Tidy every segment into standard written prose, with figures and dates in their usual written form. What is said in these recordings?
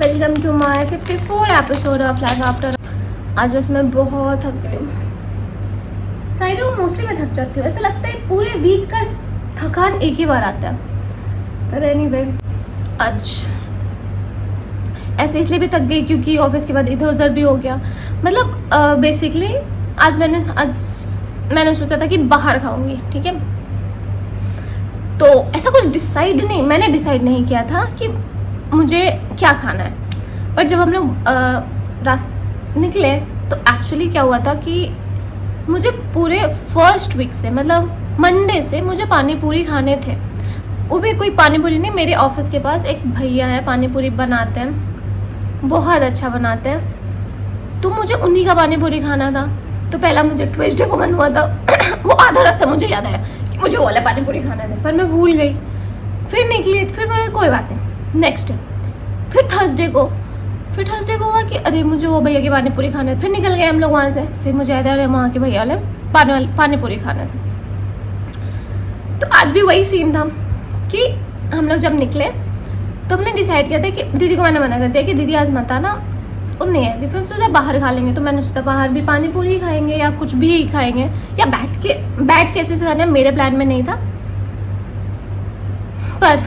Welcome to my 54 episode of life after. आज बस मैं बहुत थक गई हूँ। फ्राइडे को मोस्टली मैं थक जाती हूँ, ऐसा लगता है पूरे वीक का थकान एक ही बार आता है। पर एनीवे आज ऐसे इसलिए भी थक गई क्योंकि ऑफिस के बाद इधर उधर भी हो गया। मतलब बेसिकली आज मैंने सोचा था कि बाहर खाऊंगी, ठीक है। तो ऐसा कुछ मैंने डिसाइड नहीं किया था कि मुझे क्या खाना है। पर जब हम लोग निकले तो एक्चुअली क्या हुआ था कि मुझे पूरे फर्स्ट वीक से, मतलब मंडे से मुझे पानी पूरी खाने थे। वो भी कोई पानी पूरी नहीं, मेरे ऑफिस के पास एक भैया है, पानी पूरी बनाते हैं, बहुत अच्छा बनाते हैं। तो मुझे उन्हीं का पानी पूरी खाना था। तो पहला मुझे ट्यूसडे को मन हुआ था वो आधा रास्ता मुझे याद आया कि मुझे वो वाला पानी पूरी खाना था, पर मैं भूल गई। फिर निकली, फिर मैं कोई बात नहीं, नेक्स्ट फिर थर्सडे को हुआ कि अरे मुझे वो भैया की पानी पूरी खाना है। फिर निकल गए हम लोग वहाँ से। फिर मुझे याद आया वहाँ के भैया वाले पानी पूरी खाना था। तो आज भी वही सीन था कि हम लोग जब निकले तो हमने डिसाइड किया था कि दीदी को मैंने मना कर दिया कि दीदी आज मत आना, और नहीं आती। फिर सोचा बाहर खा लेंगे। तो मैंने सोचा बाहर भी पानी पूरी खाएंगे या कुछ भी खाएंगे या बैठ के अच्छे से खाना। मेरे प्लान में नहीं था, पर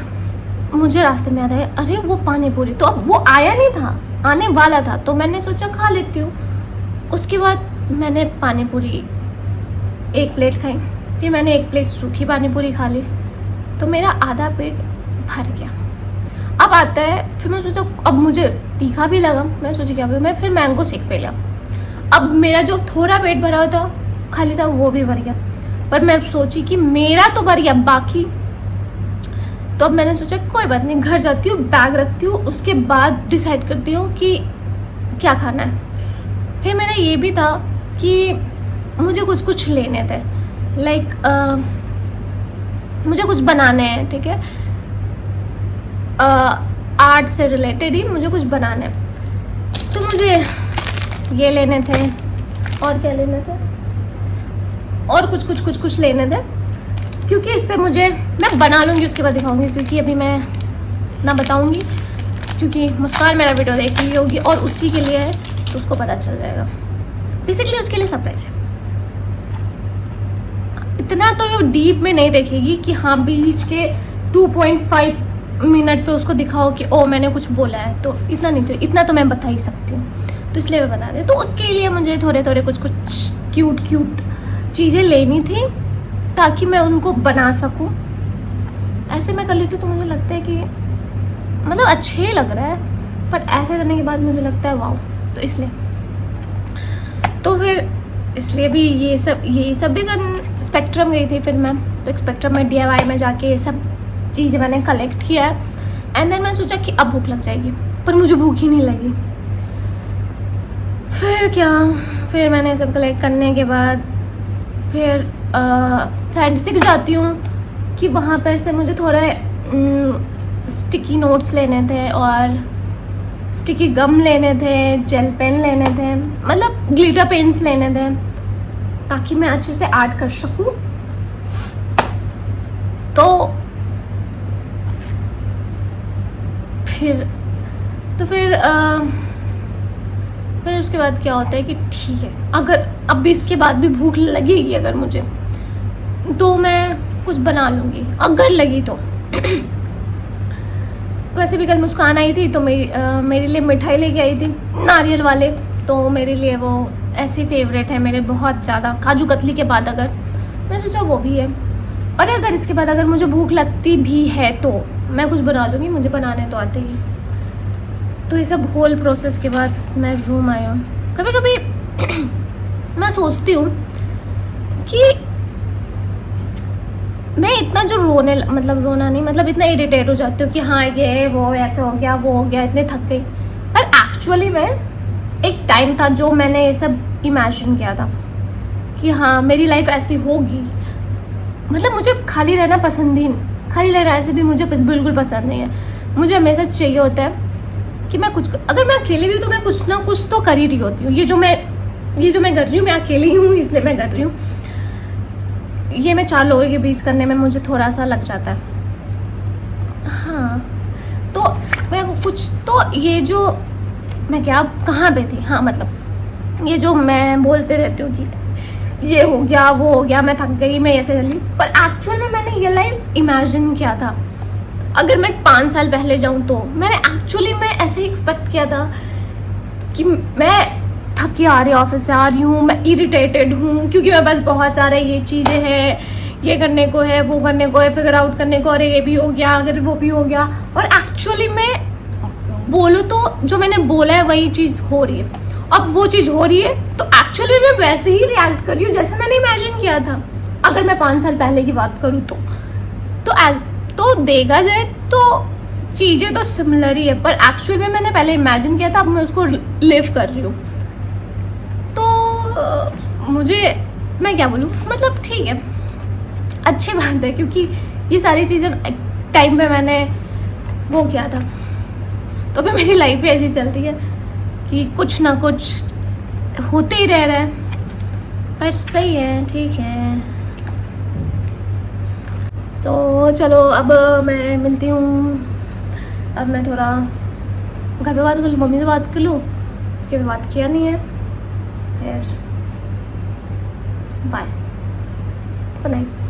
मुझे रास्ते में याद आया अरे वो पानी पूरी तो अब वो आया नहीं था, आने वाला था। तो मैंने सोचा खा लेती हूँ। उसके बाद मैंने पानी पूरी एक प्लेट खाई, फिर मैंने एक प्लेट सूखी पानी पूरी खा ली। तो मेरा आधा पेट भर गया। अब आता है, फिर मैं सोचा अब मुझे तीखा भी लगा। मैं सोची क्या करूँ, मैं फिर मैंगो शेक पे लिया। अब मेरा जो थोड़ा पेट भरा था खाली था वो भी भर गया। पर मैं सोची कि मेरा तो भर गया, बाकी तो अब मैंने सोचा कोई बात नहीं, घर जाती हूँ, बैग रखती हूँ, उसके बाद डिसाइड करती हूँ कि क्या खाना है। फिर मेरा ये भी था कि मुझे कुछ लेने थे, लाइक मुझे कुछ बनाने हैं, ठीक है। आर्ट से रिलेटेड ही मुझे कुछ बनाना है। तो मुझे ये लेने थे, और क्या लेने थे, और कुछ लेने थे। क्योंकि इस पे मैं बना लूँगी, उसके बाद दिखाऊंगी, क्योंकि अभी मैं ना बताऊंगी क्योंकि मुस्कान मेरा वीडियो देख रही होगी और उसी के लिए है, तो उसको पता चल जाएगा। बेसिकली उसके लिए सरप्राइज है। इतना तो ये डीप में नहीं देखेगी कि हाँ बीच के 2.5 मिनट पे उसको दिखाओ कि ओ मैंने कुछ बोला है, तो इतना नहीं चाहिए। इतना तो मैं बता ही सकती हूँ, तो इसलिए मैं बता दें। तो उसके लिए मुझे थोड़े कुछ क्यूट चीज़ें लेनी थी ताकि मैं उनको बना सकूं। ऐसे मैं कर लेती हूँ तो मुझे लगता है कि मतलब अच्छे लग रहा है, पर ऐसे करने के बाद मुझे लगता है वाओ। तो इसलिए भी ये सब भी कर स्पेक्ट्रम गई थी। फिर मैं तो स्पेक्ट्रम में DIY में जाके ये सब चीज़ें मैंने कलेक्ट किया है। एंड देन मैंने सोचा कि अब भूख लग जाएगी, पर मुझे भूख ही नहीं लगी। फिर मैंने सब कलेक्ट करने के बाद फिर साइंटिफिक जाती हूँ कि वहाँ पर से मुझे थोड़े स्टिकी नोट्स लेने थे और स्टिकी गम लेने थे, जेल पेन लेने थे, मतलब ग्लिटर पेन्स लेने थे ताकि मैं अच्छे से आर्ट कर सकूँ। तो फिर उसके बाद क्या होता है कि ठीक है, अगर अब भी इसके बाद भी भूख लगेगी अगर मुझे, तो मैं कुछ बना लूँगी अगर लगी तो। वैसे भी कल मुस्कान आई थी तो मेरे लिए मिठाई लेके आई थी, नारियल वाले। तो मेरे लिए वो ऐसी फेवरेट है मेरे बहुत ज़्यादा, काजू कतली के बाद अगर मैं सोचा वो भी है। और अगर इसके बाद अगर मुझे भूख लगती भी है तो मैं कुछ बना लूँगी, मुझे बनाने तो आते ही। तो ये सब होल प्रोसेस के बाद मैं रूम आई हूँ। कभी कभी मैं सोचती हूँ कि मैं इतना जो रोना नहीं, मतलब इतना इरिटेट हो जाती हूँ कि हाँ ये वो ऐसे हो गया वो हो गया, इतने थक गई। पर एक्चुअली में एक टाइम था जो मैंने ये सब इमेजिन किया था कि हाँ मेरी लाइफ ऐसी होगी। मतलब मुझे खाली रहना ऐसे भी मुझे बिल्कुल पसंद नहीं है। मुझे हमेशा चाहिए होता है कि मैं अगर मैं अकेली भी हूँ तो मैं कुछ ना कुछ तो कर ही रही होती हूँ। ये जो मैं कर रही हूँ, मैं अकेली हूँ इसलिए मैं कर रही हूँ। ये मैं 4 लोगों के बीच करने में मुझे थोड़ा सा लग जाता है। हाँ, तो मैं कुछ कुछ तो ये जो मैं क्या कहाँ पे थी, हाँ मतलब ये जो मैं बोलते रहती हूँ कि ये हो गया वो हो गया, मैं थक गई, मैं ऐसे कर ली, पर एक्चुअल में मैंने ये लाइफ इमेजिन किया था। अगर मैं 5 साल पहले जाऊँ तो मैंने एक्चुअली में ऐसे ही एक्सपेक्ट किया था कि मैं थक के आ रही ऑफिस से आ रही हूँ, मैं इरिटेटेड हूँ क्योंकि मेरे पास बहुत सारे ये चीज़ें हैं, ये करने को है, वो करने को है, फिगर आउट करने को, अरे ये भी हो गया, अगर वो भी हो गया। और एक्चुअली में बोलो तो जो मैंने बोला है वही चीज़ हो रही है। अब वो चीज़ हो रही है तो एक्चुअली मैं वैसे ही रिएक्ट कर रही हूँ जैसे मैंने इमेजिन किया था। अगर मैं 5 साल पहले की बात करूँ तो देखा जाए तो चीज़ें तो सिमिलर ही है, पर एक्चुअल में मैंने पहले इमेजिन किया था, अब मैं उसको लिव कर रही हूँ। तो मुझे मैं क्या बोलूँ, मतलब ठीक है, अच्छी बात है, क्योंकि ये सारी चीज़ें टाइम पे मैंने वो किया था। तो अभी मेरी लाइफ ही ऐसी चल रही है कि कुछ ना कुछ होते ही रह रहा है, पर सही है, ठीक है। तो चलो अब मैं मिलती हूँ। अब मैं थोड़ा घर पे बात कर लूँ, मम्मी से बात कर लूँ क्योंकि अभी बात किया नहीं है, फिर बाय, गुड नाइट।